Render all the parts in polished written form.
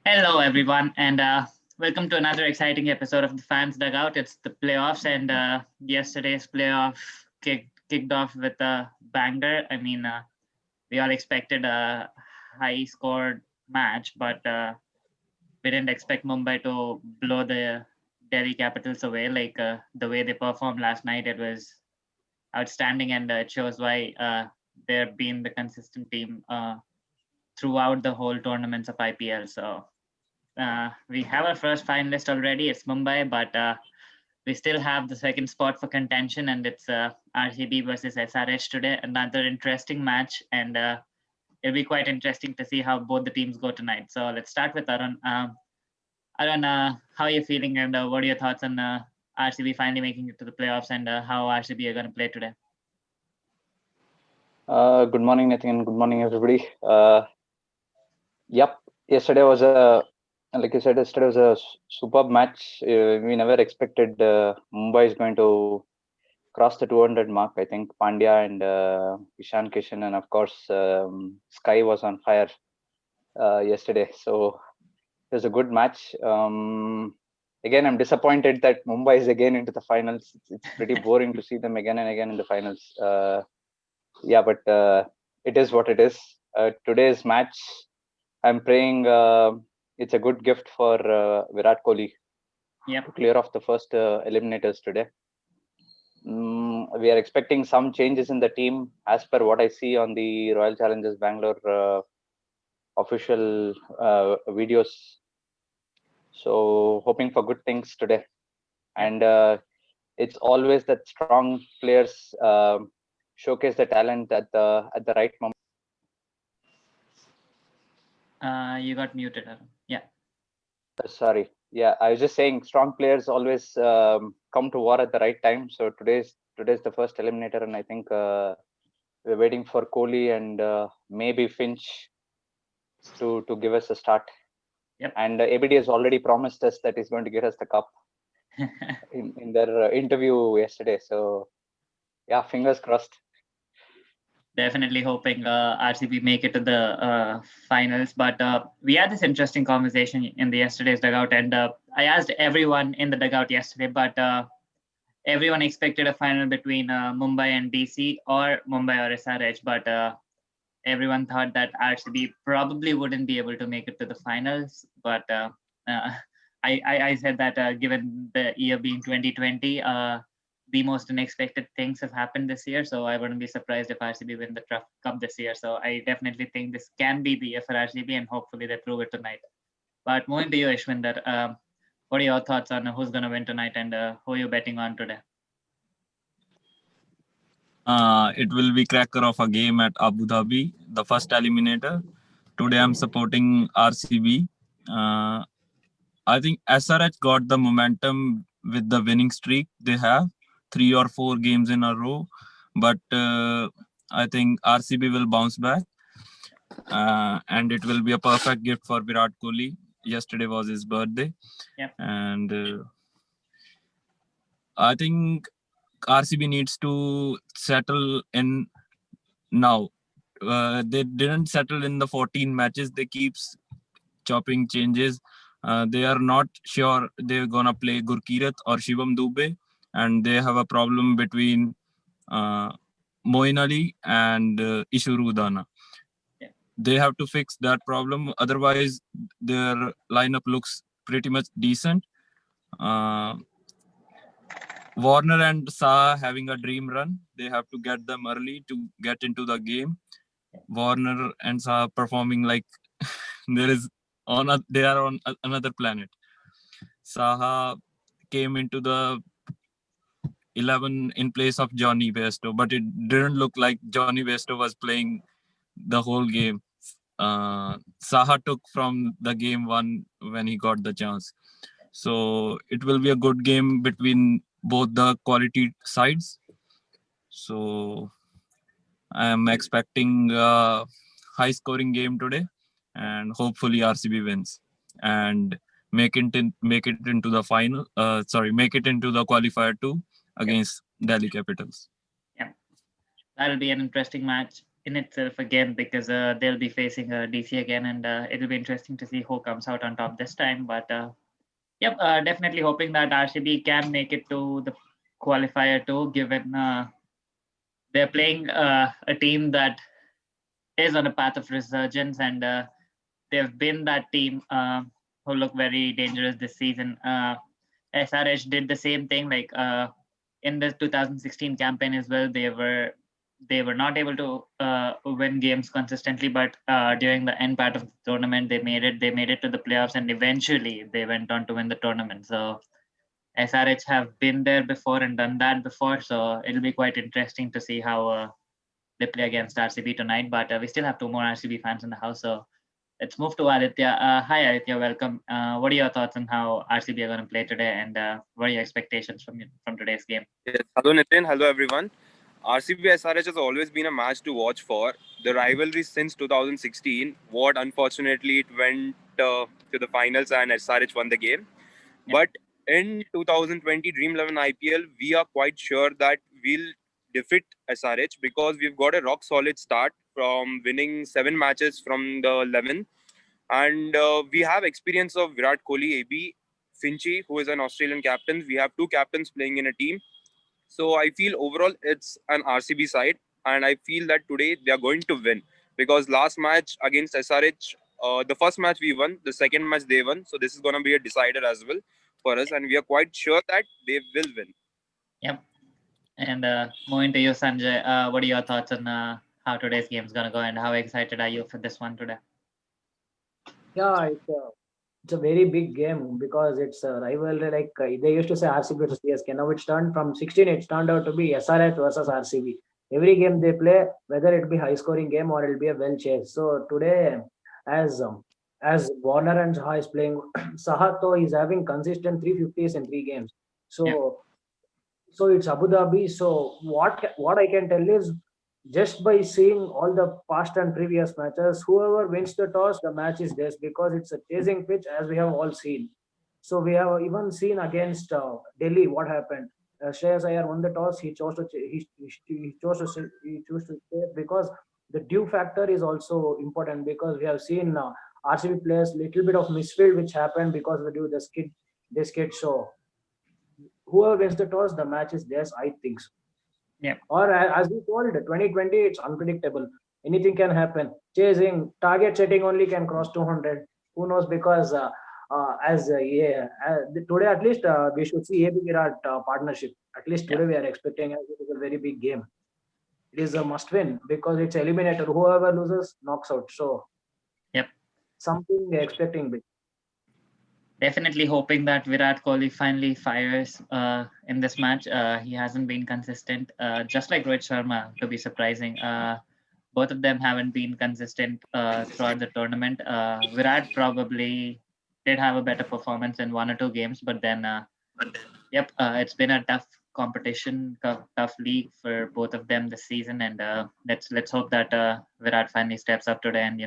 Hello, everyone, and welcome to another exciting episode of the Fans Dugout. It's the playoffs, and yesterday's playoff kicked off with a banger. We all expected a high-scored match, but we didn't expect Mumbai to blow the Delhi Capitals away. The way they performed last night, it was outstanding, and it shows why they've been the consistent team throughout the whole tournaments of IPL. So we have our first finalist already. It's Mumbai, but we still have the second spot for contention, and it's RCB versus SRH today. Another interesting match, and it'll be quite interesting to see how both the teams go tonight. So let's start with Arun. Arun, how are you feeling, and what are your thoughts on RCB finally making it to the playoffs, and how RCB are going to play today? Good morning, Nathan. Good morning, everybody. Yep, yesterday was like you said, yesterday was a superb match. We never expected Mumbai is going to cross the 200 mark. I think Pandya and Ishan Kishan, and of course, Sky was on fire yesterday. So it was a good match. Again, I'm disappointed that Mumbai is again into the finals. It's pretty boring to see them again and again in the finals. Yeah, but it is what it is. Today's match, I'm praying it's a good gift for Virat Kohli to clear off the first eliminators today. We are expecting some changes in the team as per what I see on the Royal Challengers Bangalore official videos. So hoping for good things today. And it's always that strong players showcase the talent at the right moment. You got muted, Arun. Yeah. Sorry. Yeah, I was just saying strong players always come to war at the right time. So today's the first eliminator, and I think we're waiting for Kohli and maybe Finch to give us a start. Yep. And ABD has already promised us that he's going to get us the cup in their interview yesterday. So yeah, fingers crossed. Definitely hoping RCB make it to the finals. But we had this interesting conversation in the yesterday's dugout, and I asked everyone in the dugout yesterday, but everyone expected a final between Mumbai and DC or Mumbai or SRH, but everyone thought that RCB probably wouldn't be able to make it to the finals. But I said that given the year being 2020, the most unexpected things have happened this year. So I wouldn't be surprised if RCB win the cup this year. So I definitely think this can be the year for RCB, and hopefully they prove it tonight. But moving to you, Ishwinder, what are your thoughts on who's going to win tonight, and who are you betting on today? It will be cracker of a game at Abu Dhabi, the first eliminator. Today I'm supporting RCB. I think SRH got the momentum with the winning streak they have, 3 or 4 games in a row. But I think RCB will bounce back. And it will be a perfect gift for Virat Kohli. Yesterday was his birthday. Yep. And I think RCB needs to settle in now. They didn't settle in the 14 matches. They keep chopping changes. They are not sure they're gonna play Gurkirat or Shivam Dubey, and they have a problem between Moin Ali and Ishuru Udana. Yeah. They have to fix that problem. Otherwise, their lineup looks pretty much decent. Warner and Saha having a dream run. They have to get them early to get into the game. Warner and Saha performing like they are on another planet. Saha came into the 11 in place of Johnny Bairstow, but it didn't look like Johnny Bairstow was playing the whole game. Saha took from the game one when he got the chance. So it will be a good game between both the quality sides. So I am expecting a high scoring game today, and hopefully RCB wins and make it into the final. Make it into the qualifier 2 against Delhi Capitals. Yeah, that'll be an interesting match. in itself again because they'll be facing DC again, and it'll be interesting to see who comes out on top this time. But yep, definitely hoping that RCB can make it to the qualifier too, given they're playing a team that is on a path of resurgence, and they've been that team who look very dangerous this season. SRH did the same thing, like in the 2016 campaign as well. They were not able to win games consistently, but during the end part of the tournament, they made it. They made it to the playoffs, and eventually they went on to win the tournament. So SRH have been there before and done that before, so it'll be quite interesting to see how they play against RCB tonight. But we still have two more RCB fans in the house, so let's move to Aditya. Hi Aditya, welcome. What are your thoughts on how RCB are going to play today, and what are your expectations from today's game? Yes. Hello Nitin, hello everyone. RCB SRH has always been a match to watch for. The rivalry since 2016, what unfortunately it went to the finals and SRH won the game. Yeah. But in 2020 Dream 11 IPL, we are quite sure that we'll defeat SRH because we've got a rock solid start from winning 7 matches from the 11. And we have experience of Virat Kohli, AB, Finchie, who is an Australian captain. We have 2 captains playing in a team. So I feel overall it's an RCB side, and I feel that today they are going to win because last match against SRH, the first match we won, the second match they won. So this is going to be a decider as well for us, and we are quite sure that they will win. Yep. And moving to you, Sanjay, what are your thoughts on how today's game is going to go, and how excited are you for this one today? Yeah, it's a very big game because it's a rivalry. Like they used to say RCB versus CSK. Now it's turned from 16. It's turned out to be SRH versus RCB. Every game they play, whether it be high scoring game or it'll be a well chase. So today, as Warner and Saha is playing, Saha though is having consistent 350s in 3 games. So Yeah. so it's Abu Dhabi. So what I can tell is just by seeing all the past and previous matches, whoever wins the toss, the match is theirs because it's a chasing pitch, as we have all seen. So we have even seen against Delhi what happened. Shreyas Iyer won the toss. He chose to he chose to stay because the due factor is also important because we have seen RCB players little bit of misfield which happened because of the due they skid. So whoever wins the toss, the match is theirs. I think so. Yeah. Or as we told, 2020, it's unpredictable. Anything can happen. Chasing, target setting only can cross 200. Who knows? Because today at least we should see AB Virat partnership. At least today we are expecting as it is a very big game. It is a must win because it's eliminator. Whoever loses knocks out. So, Yep. something we're expecting big. Definitely hoping that Virat Kohli finally fires in this match. He hasn't been consistent, just like Rohit Sharma, to be surprising. Both of them haven't been consistent throughout the tournament. Virat probably did have a better performance in 1 or 2 games, but then, yep, it's been a tough competition, tough league for both of them this season. And let's hope that Virat finally steps up today and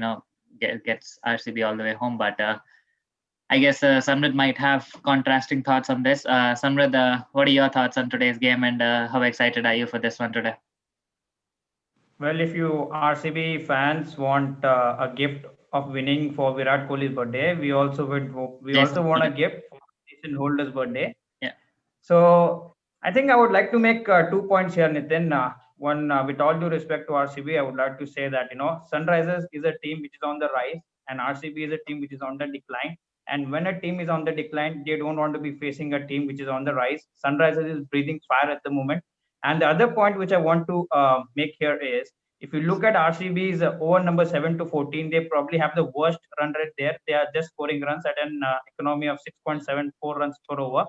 gets RCB all the way home. But I guess Samrid might have contrasting thoughts on this. Samrid, what are your thoughts on today's game, and how excited are you for this one today? Well, if you RCB fans want a gift of winning for Virat Kohli's birthday, we also want a gift for season holder's birthday. Yeah. So I think I would like to make 2 points here, Nitin. One, with all due respect to RCB, I would like to say that Sunrisers is a team which is on the rise, and RCB is a team which is on the decline. And when a team is on the decline, they don't want to be facing a team which is on the rise. Sunrisers is breathing fire at the moment. And the other point which I want to make here is, if you look at RCB's over number 7 to 14, they probably have the worst run rate there. They are just scoring runs at an economy of 6.74 runs per over.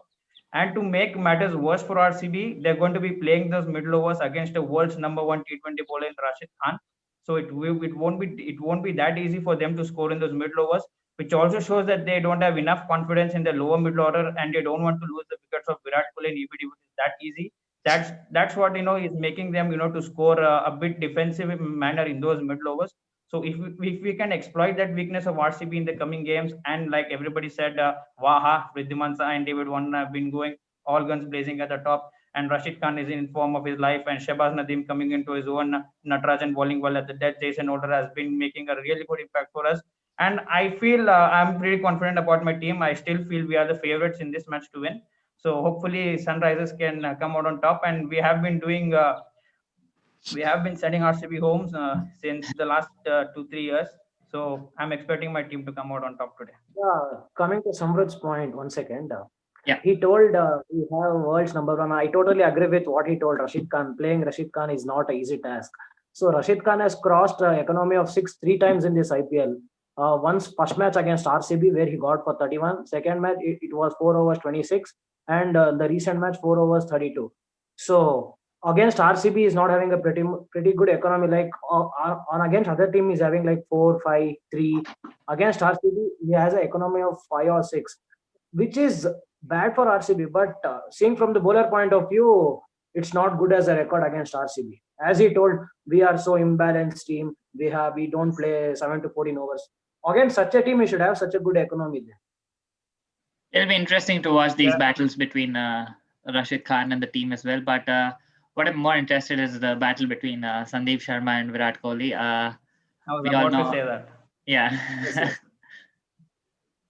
And to make matters worse for RCB, they're going to be playing those middle overs against the world's number 1 T20 bowler in Rashid Khan. So it won't be that easy for them to score in those middle overs, which also shows that they don't have enough confidence in the lower middle order, and they don't want to lose the wickets of Virat Kohli and EBD, which is that easy. That's what is making them to score a bit defensive manner in those middle overs. So if we can exploit that weakness of RCB in the coming games, and like everybody said, Waha, Wriddhiman Saha and David Warner have been going all guns blazing at the top. and Rashid Khan is in form of his life, and Shehbaz Nadeem coming into his own. Natarajan bowling well at the death. Jason Holder has been making a really good impact for us. And I feel I'm pretty confident about my team. I still feel we are the favorites in this match to win. So hopefully Sunrisers can come out on top. And we have been sending RCB homes since the last 2-3 years. So I'm expecting my team to come out on top today. Coming to Samrud's point, 1 second. Yeah. He told we have world's number one. I totally agree with what he told. Rashid Khan, playing Rashid Khan is not an easy task. So Rashid Khan has crossed economy of 6 3 times in this IPL. Once first match against RCB where he got for 31. Second match it was 4 overs 26, and the recent match 4 overs 32. So against RCB is not having a pretty good economy. Like on against other team is having like 4 5 3. Against RCB he has an economy of 5 or 6, which is bad for RCB. But seeing from the bowler point of view, it's not good as a record against RCB. As he told, we are so imbalanced team. We don't play 7 to 14 overs. Against such a team, we should have such a good economy there. It'll be interesting to watch these battles between Rashid Khan and the team as well. But what I'm more interested is the battle between Sandeep Sharma and Virat Kohli. I was we all about to know- say that. Yeah.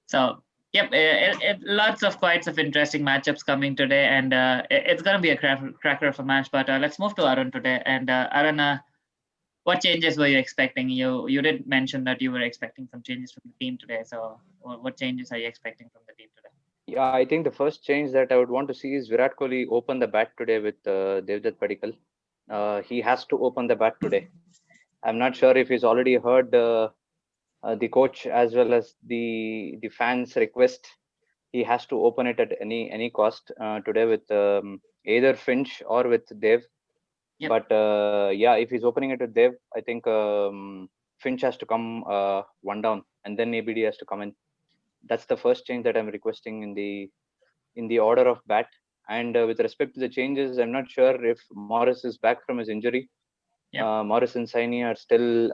So, yep, lots of quite of interesting matchups coming today, and it's going to be a cracker of a match. But let's move to Arun today. And Arun, what changes were you expecting? You did mention that you were expecting some changes from the team today. So, what changes are you expecting from the team today? Yeah, I think the first change that I would want to see is Virat Kohli open the bat today with Devdutt Padikkal. He has to open the bat today. I'm not sure if he's already heard the coach as well as the fans' request. He has to open it at any cost today with either Finch or with Dev. Yep. But yeah, if he's opening it with Dev, I think Finch has to come one down, and then ABD has to come in. That's the first change that I'm requesting in the order of bat. And with respect to the changes, I'm not sure if Morris is back from his injury. Yep. Morris and Saini are still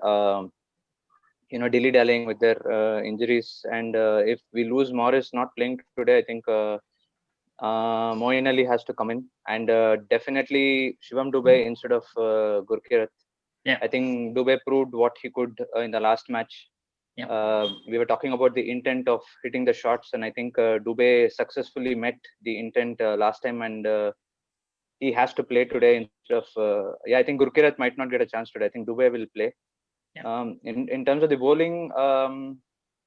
dilly-dallying with their injuries. And if we lose Morris not playing today, I think Moeen Ali has to come in, and definitely Shivam Dube instead of Gurkeerat. Yeah. I think Dube proved what he could in the last match. Yeah. We were talking about the intent of hitting the shots, and I think Dube successfully met the intent last time, and he has to play today instead of I think Gurkeerat might not get a chance today. I think Dube will play. Yeah. In terms of the bowling,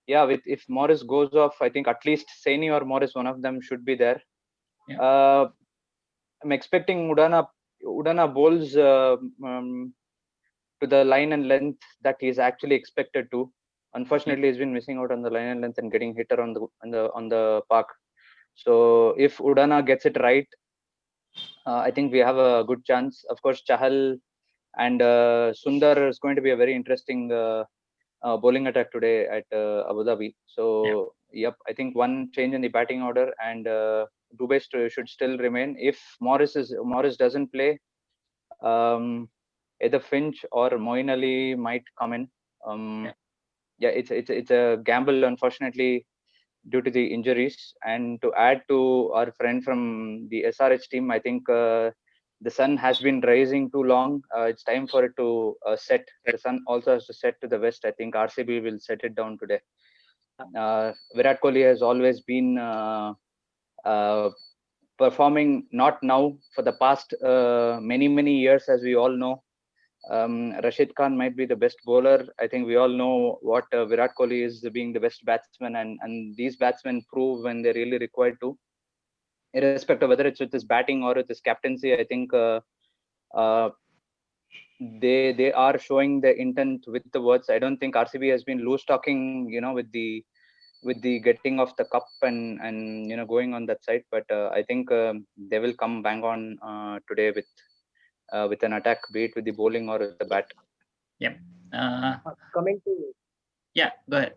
if Morris goes off, I think at least Saini or Morris, one of them should be there. Yeah. I'm expecting Udana bowls to the line and length that he's actually expected to. Unfortunately, he's been missing out on the line and length and getting hit on the park. So if Udana gets it right, I think we have a good chance. Of course, Chahal and Sundar is going to be a very interesting bowling attack today at Abu Dhabi. So yep, I think one change in the batting order, and Dube should still remain. If Morris doesn't play, either Finch or Moeen Ali might come in. It's a gamble, unfortunately, due to the injuries. And to add to our friend from the SRH team, I think the sun has been rising too long. It's time for it to set. The sun also has to set to the west. I think RCB will set it down today. Virat Kohli has always been performing, not now, for the past many years, as we all know. Rashid Khan might be the best bowler. I think we all know what Virat Kohli is, being the best batsman, and these batsmen prove when they're really required to. Irrespective of whether it's with his batting or with his captaincy, I think they are showing the intent with the words. I don't think RCB has been loose talking, with the getting of the cup and going on that side. But I think they will come bang on today with an attack, be it with the bowling or with the bat. Yep. Coming to Yeah, go ahead.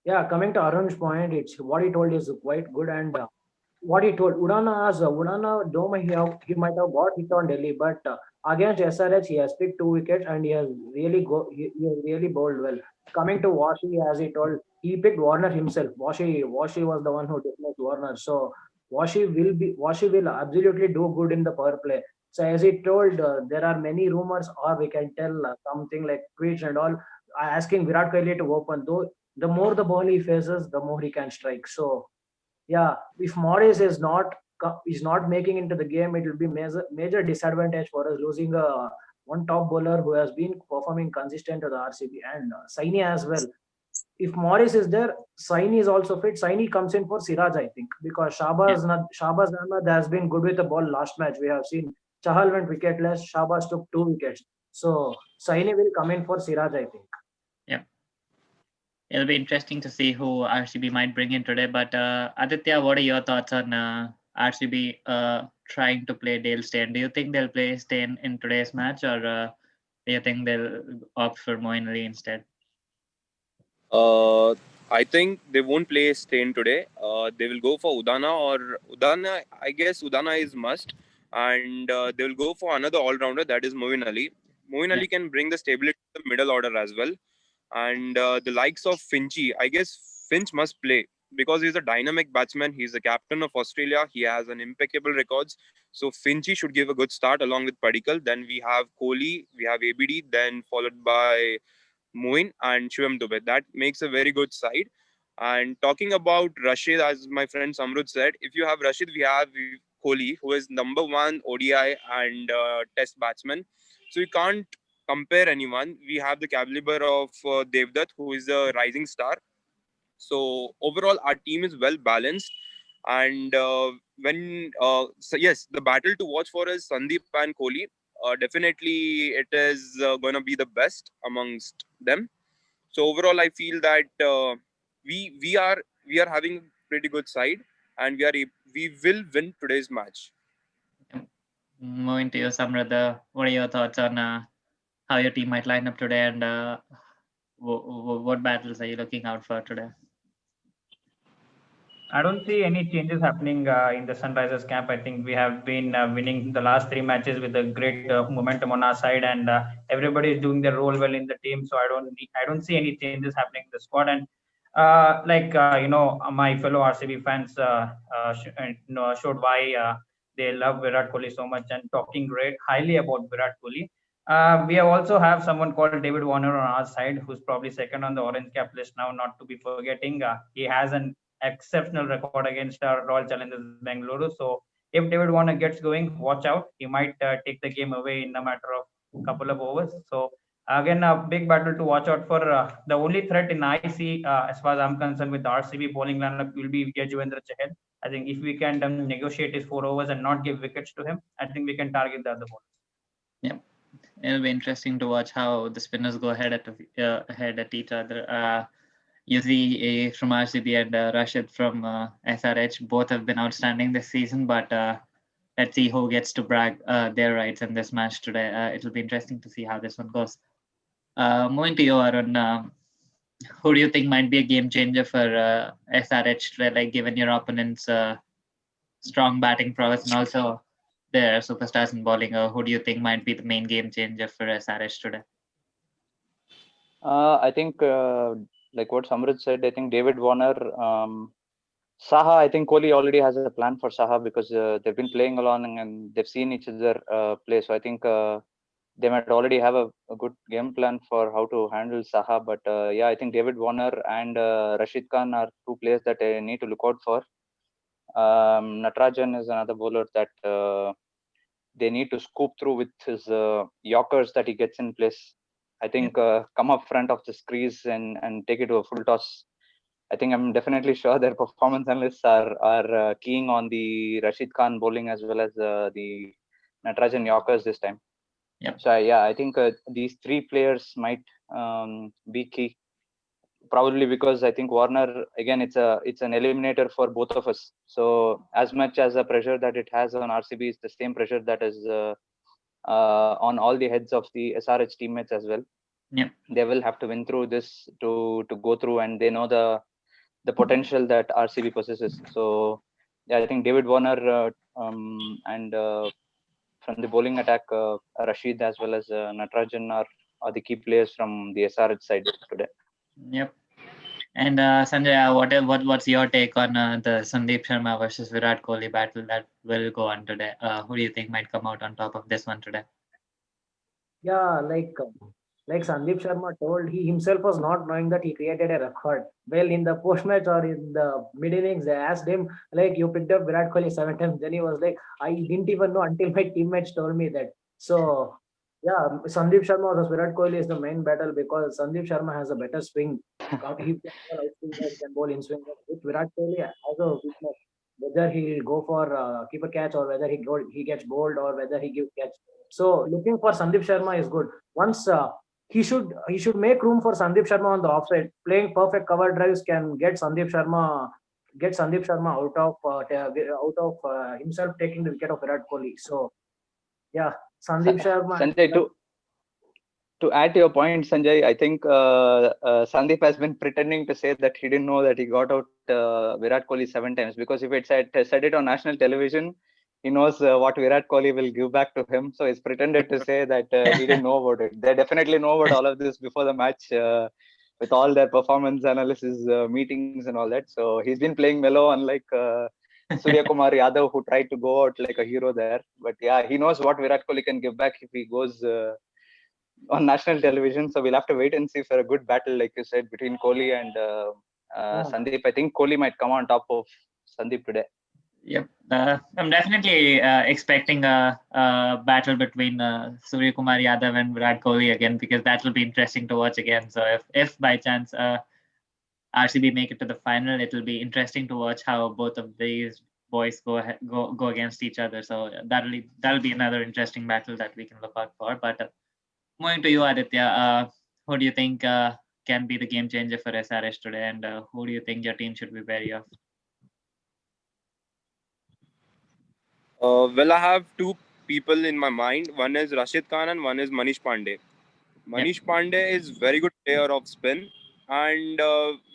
Yeah, coming to Arun's point, it's what he told is quite good. And what he told Udana Dome, he might have got hit on Delhi, but against SRH he has picked 2 wickets and he has really bowled well. Coming to Washi, as he told, he picked Warner himself. Washi was the one who dismissed Warner. So Washi will absolutely do good in the power play. So as he told, there are many rumors, or we can tell something like tweets and all, asking Virat Kohli to open. Though the more the ball he faces, the more he can strike. So yeah, if Morris is not making into the game, it will be major disadvantage for us losing a one top bowler who has been performing consistent to the RCB, and Saini as well. If Morris is there, Saini is also fit. Saini comes in for Siraj, I think, because Shahbaz Ahmed has been good with the ball last match. We have seen Chahal went wicketless, Shahbaz took 2 wickets. So Saini will come in for Siraj, I think. Yeah. It'll be interesting to see who RCB might bring in today. But Aditya, what are your thoughts on RCB trying to play Dale Steyn? Do you think they'll play Steyn in today's match, or do you think they'll opt for Moeen Ali instead? I think they won't play Steyn today. They will go for Udana or Udana. I guess Udana is must, and they will go for another all-rounder, that is Moeen Ali. Moeen Ali can bring the stability to the middle order as well, and the likes of Finchy. I guess Finch must play because he's a dynamic batsman. He's the captain of Australia. He has an impeccable records. So Finchy should give a good start along with Padikkal. Then we have Kohli, we have ABD, then followed by Moin and Shivam Dubey. That makes a very good side. And talking about Rashid, as my friend Samrud said, if you have Rashid, we have Kohli, who is number one ODI and Test batsman. So you can't compare anyone. We have the caliber of Devdutt, who is a rising star. So overall, our team is well balanced. And so yes, the battle to watch for is Sandeep and Kohli. Definitely, it is going to be the best amongst them. So overall, I feel that we are having pretty good side, and we will win today's match. Moving to you, Samrad, what are your thoughts on how your team might line up today, and what battles are you looking out for today? I don't see any changes happening in the Sunrisers camp. I think we have been winning the last 3 matches with a great momentum on our side, and everybody is doing their role well in the team. So I don't see any changes happening in the squad. And my fellow RCB fans showed why they love Virat Kohli so much and talking great highly about Virat Kohli. We have also have someone called David Warner on our side, who's probably second on the orange cap list now. Not to be forgetting, he has an exceptional record against Royal Challengers Bengaluru. So if David Warner gets going, watch out. He might take the game away in a matter of a couple of overs. So again, a big battle to watch out for. The only threat in I see, as far as I'm concerned, with the RCB bowling lineup will be Yajuvendra Chahal. I think if we can negotiate his 4 overs and not give wickets to him, I think we can target the other bowlers. Yeah, it'll be interesting to watch how the spinners go ahead at each other. You see from RCB and Rashid from SRH, both have been outstanding this season, but let's see who gets to brag their rights in this match today. It'll be interesting to see how this one goes. Moving to you, Arun, who do you think might be a game changer for SRH today, like given your opponent's strong batting prowess and also their superstars in bowling? Who do you think might be the main game changer for SRH today? I think, like what Samrit said, I think David Warner, Saha, I think Kohli already has a plan for Saha because they've been playing along and they've seen each other play. So I think they might already have a good game plan for how to handle Saha. But yeah, I think David Warner and Rashid Khan are two players that I need to look out for. Natarajan is another bowler that they need to scoop through with his Yorkers that he gets in place. I think come up front of the crease and take it to a full toss. I think I'm definitely sure their performance analysts are keying on the Rashid Khan bowling as well as the Natarajan Yorkers this time. Yep. So yeah, I think these three players might be key. Probably because I think Warner again it's an eliminator for both of us. So as much as the pressure that it has on RCB is the same pressure that is on all the heads of the SRH teammates as well. Yep. They will have to win through this to go through, and they know the potential that RCB possesses. So yeah, I think David Warner and from the bowling attack, Rashid as well as Natarajan are the key players from the SRH side today. Yep. And Sanjay, what's your take on the Sandeep Sharma versus Virat Kohli battle that will go on today? Who do you think might come out on top of this one today? Yeah, like Sandeep Sharma told, he himself was not knowing that he created a record. Well, in the post match or in the mid innings, they asked him like, "You picked up Virat Kohli 7 times." Then he was like, "I didn't even know until my teammates told me that." So yeah, Sandeep Sharma versus Virat Kohli is the main battle because Sandeep Sharma has a better swing. He can bowl out swing, he can bowl in swing. With Virat Kohli has a weakness. Whether he'll go for keeper catch or whether he gets bowled or whether he gives catch. So looking for Sandeep Sharma is good. Once he should make room for Sandeep Sharma on the offside. Playing perfect cover drives can get Sandeep Sharma out of himself taking the wicket of Virat Kohli. So yeah, Sandeep Sharma. Sanjay, to add to your point, Sanjay, I think Sandeep has been pretending to say that he didn't know that he got out Virat Kohli 7 times, because if it said it on national television, he knows what Virat Kohli will give back to him. So he's pretended to say that he didn't know about it. They definitely know about all of this before the match with all their performance analysis meetings and all that. So he's been playing mellow, unlike Surya Kumar Yadav, who tried to go out like a hero there. But yeah, he knows what Virat Kohli can give back if he goes on national television. So we'll have to wait and see for a good battle, like you said, between Kohli and Sandeep. I think Kohli might come on top of Sandeep today. Yep, I'm definitely expecting a battle between Surya Kumar Yadav and Virat Kohli again, because that will be interesting to watch again. So if by chance RCB make it to the final, it will be interesting to watch how both of these boys go against each other. So that'll be another interesting battle that we can look out for. But moving to you, Aditya, who do you think can be the game changer for SRH today, and who do you think your team should be wary of? Well, I have two people in my mind. One is Rashid Khan and one is Manish Pandey. Manish Pandey is very good player of spin, and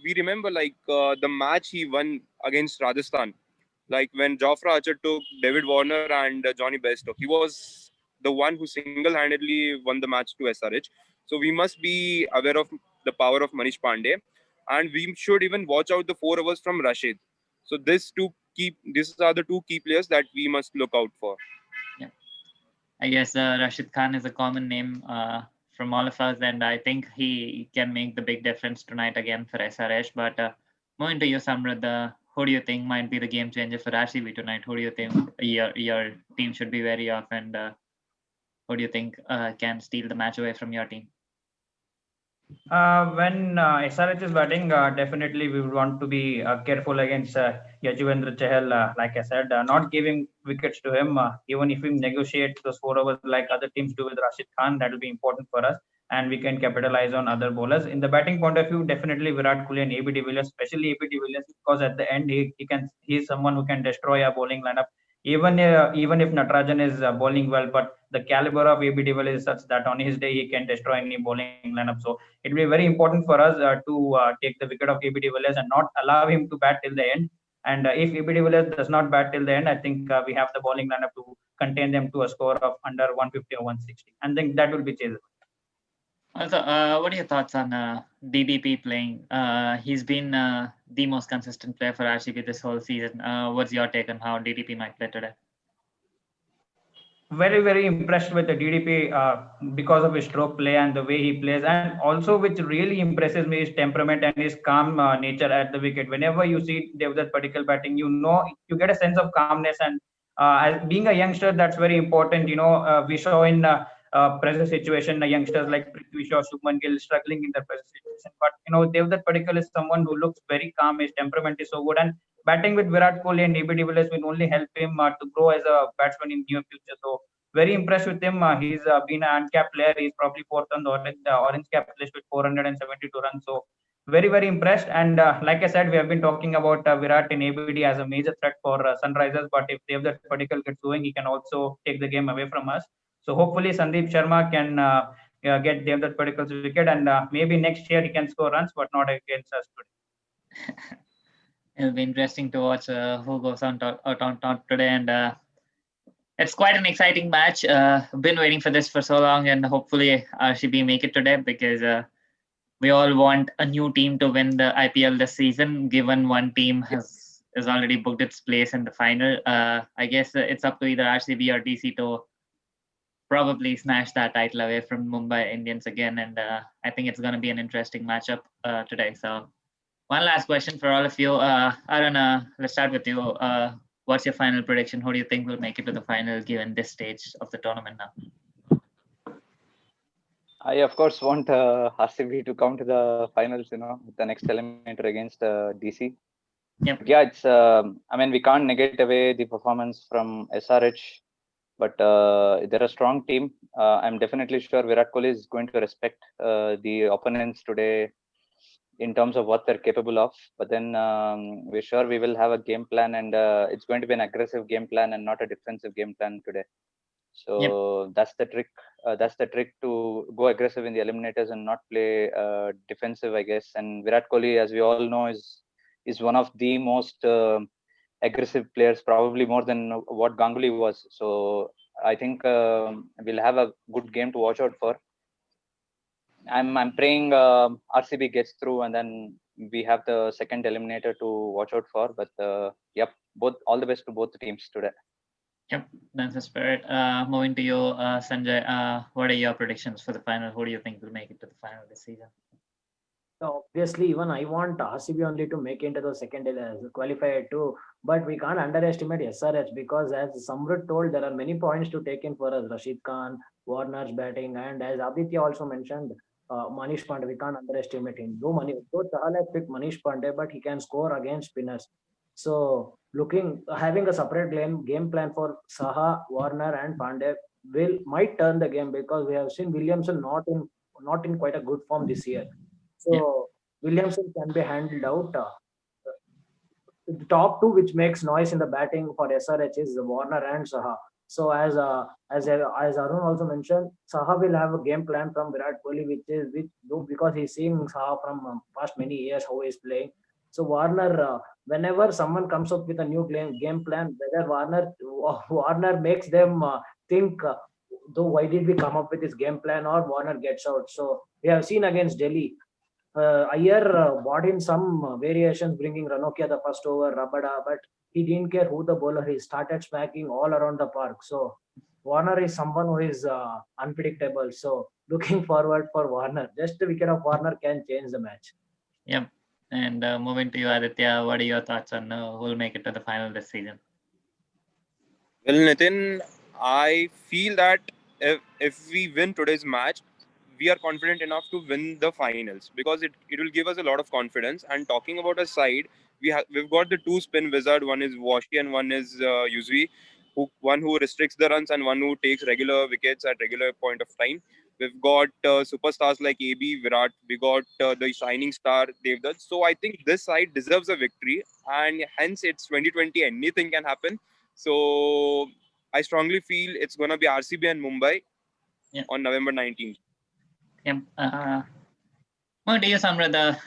we remember the match he won against Rajasthan, like when Jofra Archer took David Warner and Johnny Bairstow. He was the one who single-handedly won the match to SRH. So we must be aware of the power of Manish Pandey, and we should even watch out the 4 overs from Rashid. So these are the two key players that we must look out for. Yeah, I guess Rashid Khan is a common name from all of us, and I think he can make the big difference tonight again for SRH. But moving to you, Samruddha, who do you think might be the game changer for RCB tonight? Who do you think your team should be wary of, and who do you think can steal the match away from your team? When SRH is batting, definitely we would want to be careful against Yajuvendra Chahal. Like I said, not giving wickets to him, even if we negotiate those 4 overs like other teams do with Rashid Khan, that will be important for us, and we can capitalize on other bowlers. In the batting point of view, definitely Virat Kohli and AB de Villiers, especially AB de Villiers, because at the end he's someone who can destroy a bowling lineup. Even if Natarajan is bowling well, but the caliber of AB de Villiers is such that on his day he can destroy any bowling lineup. So it will be very important for us to take the wicket of AB de Villiers and not allow him to bat till the end. And if AB de Villiers does not bat till the end, I think we have the bowling lineup to contain them to a score of under 150 or 160. And then that will be chaseable. Also, what are your thoughts on DDP playing? He's been the most consistent player for RCB this whole season. What's your take on how DDP might play today? Very, very impressed with the DDP because of his stroke play and the way he plays. And also, which really impresses me, is temperament and his calm nature at the wicket. Whenever you see Devdutt Padikkal batting, you get a sense of calmness. And as being a youngster, that's very important. We saw in pressure situation, youngsters like Prithvi Shaw, Shubman Gill struggling in the pressure situation. But Devdutt Padikkal is someone who looks very calm. His temperament is so good, and batting with Virat Kohli and AB de Villiers will only help him to grow as a batsman in near future. So very impressed with him. He's been an uncapped player. He's probably fourth on the orange cap list with 472 runs. So very, very impressed. And like I said, we have been talking about Virat and ABD as a major threat for Sunrisers. But if Devdutt Padikkal gets going, he can also take the game away from us. So hopefully Sandeep Sharma can get Devdutt Padikkal's wicket, and maybe next year he can score runs, but not against us today. It'll be interesting to watch who goes on top today, and it's quite an exciting match. Been waiting for this for so long, and hopefully RCB make it today, because we all want a new team to win the IPL this season, given one team has already booked its place in the final. I guess it's up to either RCB or DC to probably snatch that title away from Mumbai Indians again. And I think it's going to be an interesting matchup today. So, one last question for all of you. Arun, let's start with you. What's your final prediction? Who do you think will make it to the final given this stage of the tournament now? I of course want RCB to come to the finals, with the next eliminator against DC. Yep. Yeah, it's. I mean, we can't negate away the performance from SRH, but they're a strong team. I'm definitely sure Virat Kohli is going to respect the opponents today in terms of what they're capable of. But then we're sure we will have a game plan, and it's going to be an aggressive game plan and not a defensive game plan today. So that's the trick. That's the trick, to go aggressive in the eliminators and not play defensive, I guess. And Virat Kohli, as we all know, is one of the most aggressive players, probably more than what Ganguly was. So I think we'll have a good game to watch out for. I'm praying RCB gets through, and then we have the second eliminator to watch out for. But all the best to both the teams today. Yep, that's the spirit. Moving to you, Sanjay. What are your predictions for the final? Who do you think will make it to the final this season? So obviously, even I want RCB only to make into the second qualifier too. But we can't underestimate SRH, because as Samrat told, there are many points to take in for us. Rashid Khan, Warner's batting, and as Aditya also mentioned, Manish Pandey, we can't underestimate him. Though Chahal has picked Manish Pandey, but he can score against spinners. So having a separate game plan for Saha, Warner, and Pandey might turn the game, because we have seen Williamson not in quite a good form this year. So Williamson can be handled out. The top two which makes noise in the batting for SRH is Warner and Saha. So as Arun also mentioned, Saha will have a game plan from Virat Kohli, because he's seeing Saha from past many years how he's playing. So Warner, whenever someone comes up with a new game plan, whether Warner makes them think, though why did we come up with this game plan, or Warner gets out. So we have seen against Delhi, Iyer brought in some variations, bringing Ranocchia the first over, Rabada, but he didn't care who the bowler. He started smacking all around the park. So Warner is someone who is unpredictable. So looking forward for Warner. Just the wicket of Warner can change the match. Yep. And moving to you, Aditya, what are your thoughts on who will make it to the final this season? Well, Nitin, I feel that if we win today's match, we are confident enough to win the finals, because it will give us a lot of confidence. And talking about a side, we've got the two spin wizard. One is Washi and one is Yuzvi, one who restricts the runs and one who takes regular wickets at regular point of time. We've got superstars like AB, Virat. We got the shining star Devdutt. So I think this side deserves a victory, and hence it's 2020. Anything can happen. So I strongly feel it's gonna be RCB and Mumbai on November 19th. Yep. Well, to you, Samrat,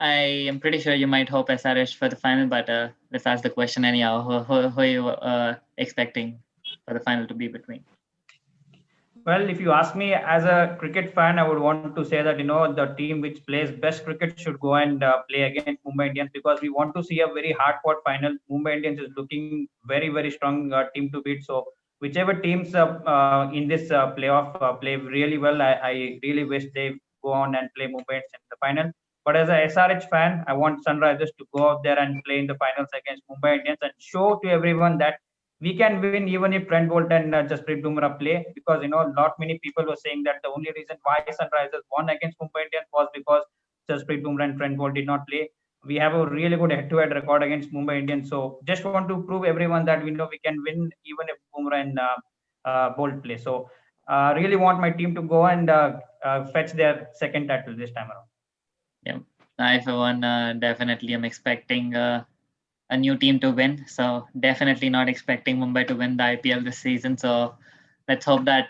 I am pretty sure you might hope SRH for the final, but let's ask the question anyhow. Who are you expecting for the final to be between? Well, if you ask me as a cricket fan, I would want to say that, the team which plays best cricket should go and play against Mumbai Indians, because we want to see a very hard-fought final. Mumbai Indians is looking very, very strong team to beat. So whichever teams in this playoff play really well, I really wish they go on and play Mumbai Indians in the final. But as a SRH fan, I want Sunrisers to go out there and play in the finals against Mumbai Indians and show to everyone that we can win even if Trent Bolt and Jasprit Bumrah play, because many people were saying that the only reason why Sunrisers won against Mumbai Indians was because Jasprit Bumrah and Trent Bolt did not play. We have a really good head-to-head record against Mumbai Indians, so just want to prove everyone that we can win even if Bumrah and Bolt play. So really want my team to go and fetch their second title this time around. Yeah, I for one definitely am expecting a new team to win. So definitely not expecting Mumbai to win the IPL this season. So let's hope that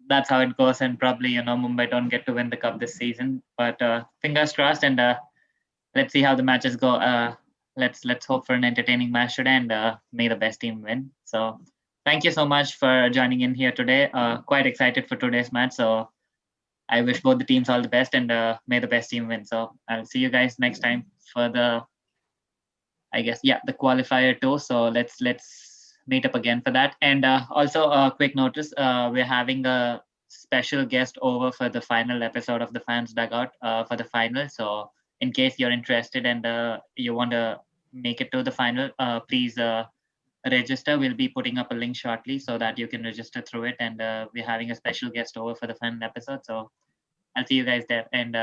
that's how it goes, and probably Mumbai don't get to win the cup this season. But fingers crossed, and let's see how the matches go. Let's hope for an entertaining match today, and may the best team win. So thank you so much for joining in here today. Quite excited for today's match. So I wish both the teams all the best, and may the best team win. So I'll see you guys next time for the, I guess, yeah, the qualifier too. So let's meet up again for that. And also a quick notice, we're having a special guest over for the final episode of the Fans Dugout for the final. So in case you're interested and you want to make it to the final, please register. We'll be putting up a link shortly so that you can register through it. And we're having a special guest over for the final episode. So I'll see you guys there. And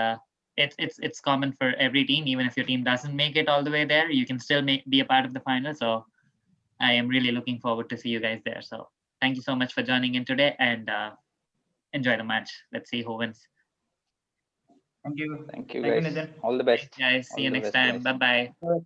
it's common for every team. Even if your team doesn't make it all the way there, you can still be a part of the final. So I am really looking forward to see you guys there. So thank you so much for joining in today, and enjoy the match. Let's see who wins. Thank you. Thank you, Thank you, guys. Nitin. All the best. Guys, see All you the next best, time. guys. Bye bye.